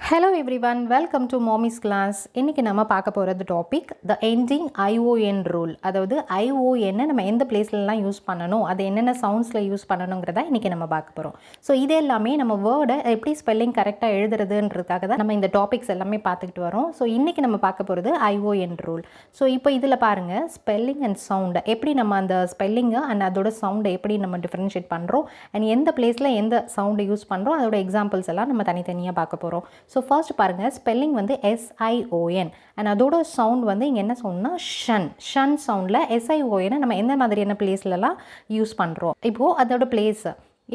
Hello everyone, welcome to Mommy's class. இன்னைக்கு நம்ம பார்க்க போறது topic the ending ion rule. அதாவது ion நம்ம எந்த பிளேஸ்லலாம் யூஸ் பண்ணணும், அது என்னென்ன சவுண்ட்ஸ்ல யூஸ் பண்ணணும்ங்கறத இன்னைக்கு நம்ம பார்க்க போறோம். ஸோ இது எல்லாமே நம்ம வேர்டை எப்படி ஸ்பெல்லிங் கரெக்டாக எழுதுறதுன்றதுக்காக தான் நம்ம இந்த டாபிக்ஸ் எல்லாமே பார்த்துக்கிட்டு வரோம். ஸோ இன்னைக்கு நம்ம பார்க்க போகிறது ion rule. ஸோ இப்போ இதில் பாருங்க ஸ்பெல்லிங் அண்ட் சவுண்ட் எப்படி நம்ம அந்த ஸ்பெல்லிங்கை அண்ட் அதோட சவுண்டை எப்படி நம்ம டிஃப்ரென்ஷியேட் பண்ணுறோம் அண்ட் எந்த பிளேஸில் எந்த சவுண்டை யூஸ் பண்ணுறோம் அதோட எக்ஸாம்பிள்ஸ் எல்லாம் நம்ம தனித்தனியாக பார்க்க போகிறோம். ஸோ ஃபர்ஸ்ட் பாருங்கள் ஸ்பெல்லிங் வந்து SION அண்ட் அதோட சவுண்ட் வந்து இங்கே என்ன சவுண்ட்னா ஷன் சவுண்டில் SION நம்ம எந்த மாதிரியான பிளேஸ்லலாம் யூஸ் பண்ணுறோம். இப்போது அதோட place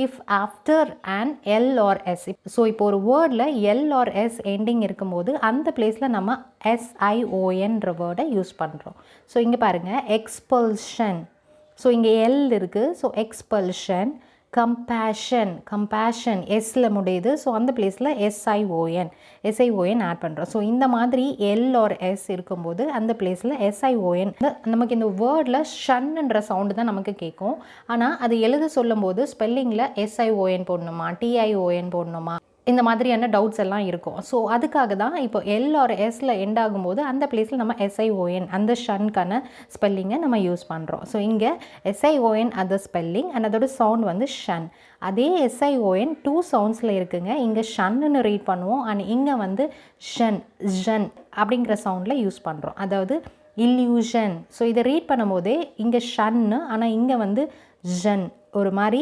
if after and L or S. So இப்போ ஒரு வேர்டில் L or S எண்டிங் இருக்கும்போது அந்த பிளேஸில் நம்ம SIONன்ற வேர்டை யூஸ் பண்ணுறோம். ஸோ இங்கே பாருங்கள் எக்ஸ்பல்ஷன். ஸோ இங்கே L இருக்குது. So expulsion. கம்பேஷன் எஸ்ல முடியுது. ஸோ அந்த பிளேஸில் SION ஆட் பண்ணுறோம். ஸோ இந்த மாதிரி L or S இருக்கும்போது அந்த பிளேஸில் SION நமக்கு இந்த வேர்டில் ஷன்ன்ற சவுண்டு தான் நமக்கு கேட்கும். ஆனால் அது எழுத சொல்லும் போது ஸ்பெல்லிங்கில் SION போடணுமா TION போடணுமா இந்த மாதிரியான டவுட்ஸ் எல்லாம் இருக்கும். ஸோ அதுக்காக தான் இப்போ L or Sல எண்ட் ஆகும்போது அந்த பிளேஸில் நம்ம SION அந்த ஷன்கான ஸ்பெல்லிங்கை நம்ம யூஸ் பண்ணுறோம். ஸோ இங்கே SION அது ஸ்பெல்லிங் அண்ட் அதோட சவுண்ட் வந்து ஷன். அதே SION 2 சவுண்ட்ஸில் இருக்குங்க. இங்கே ஷன்னு ரீட் பண்ணுவோம் அண்ட் இங்கே வந்து ஜன் அப்படிங்கிற சவுண்டில் யூஸ் பண்ணுறோம். அதாவது இல்யூஷன். ஸோ இதை ரீட் பண்ணும்போதே இங்கே ஷன்னு ஆனால் இங்கே வந்து ஜன் ஒரு மாதிரி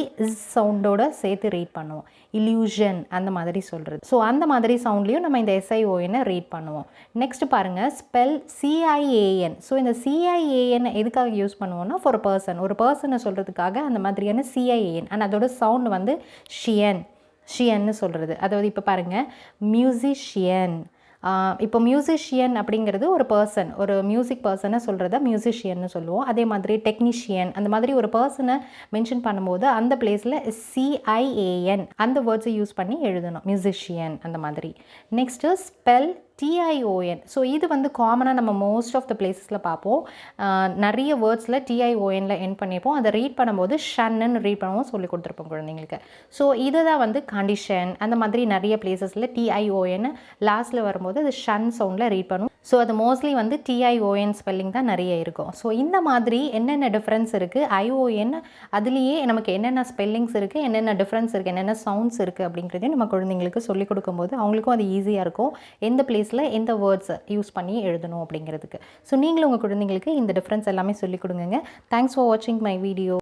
சவுண்டோட சேர்த்து ரீட் பண்ணுவோம். இல்யூஷன் அந்த மாதிரி சொல்கிறது. ஸோ அந்த மாதிரி சவுண்ட்லேயும் நம்ம இந்த SION ரீட் பண்ணுவோம். நெக்ஸ்ட் பாருங்கள் ஸ்பெல் CIAN. ஸோ இந்த CIAN எதுக்காக யூஸ் பண்ணுவோம்னா ஃபார் ஒரு பர்சனை சொல்கிறதுக்காக அந்த மாதிரியான CIAN அண்ட் அதோட சவுண்ட் வந்து ஷியன்னு சொல்கிறது. அதாவது இப்போ பாருங்கள் மியூசிஷியன். இப்போ மியூசிஷியன் அப்படிங்கிறது ஒரு மியூசிக் பர்சனை சொல்கிறத மியூசிஷியன்னு சொல்லுவோம். அதே மாதிரி டெக்னீஷியன் அந்த மாதிரி ஒரு பர்சனை மென்ஷன் பண்ணும்போது அந்த பிளேஸில் CIAN அந்த வேர்ட்ஸை யூஸ் பண்ணி எழுதணும். மியூசிஷியன் அந்த மாதிரி. Next spell TION. ஸோ இது வந்து காமனாக நம்ம மோஸ்ட் ஆஃப் த பிளேஸஸில் பார்ப்போம். நிறைய வேர்ட்ஸில் TIONல எண்ட் பண்ணியிருப்போம். அதை ரீட் பண்ணும்போது ஷன்னு ரீட் பண்ணுவோம் சொல்லி கொடுத்துருப்போம் குழந்தைங்களுக்கு. ஸோ இதுதான் வந்து கண்டிஷன் அந்த மாதிரி நிறைய பிளேஸஸில் TION லாஸ்ட்டில் வரும்போது அது ஷன் சவுண்டில் ரீட் பண்ணும். ஸோ அது மோஸ்ட்லி வந்து TION ஸ்பெல்லிங் தான் நிறைய இருக்கும். ஸோ இந்த மாதிரி என்னென்ன டிஃப்ரென்ஸ் இருக்குது ION அதுலேயே நமக்கு என்னென்ன ஸ்பெல்லிங்ஸ் இருக்குது என்னென்ன டிஃப்ரென்ஸ் இருக்குது என்னென்ன சவுண்ட்ஸ் இருக்குது அப்படிங்கிறதையும் நம்ம குழந்தைங்களுக்கு சொல்லிக் கொடுக்கும்போது அவங்களுக்கும் அது ஈஸியாக இருக்கும் எந்த பிளேஸ் எந்த வேர்ட்ஸ் யூஸ் பண்ணி எழுதணும் அப்படிங்கிறதுக்கு. ஸோ நீங்களும் உங்கள் குழந்தைங்களுக்கு இந்த டிஃப்ரென்ஸ் எல்லாமே சொல்லிக் கொடுங்க. தேங்க்ஸ் ஃபார் வாட்சிங் மை வீடியோ.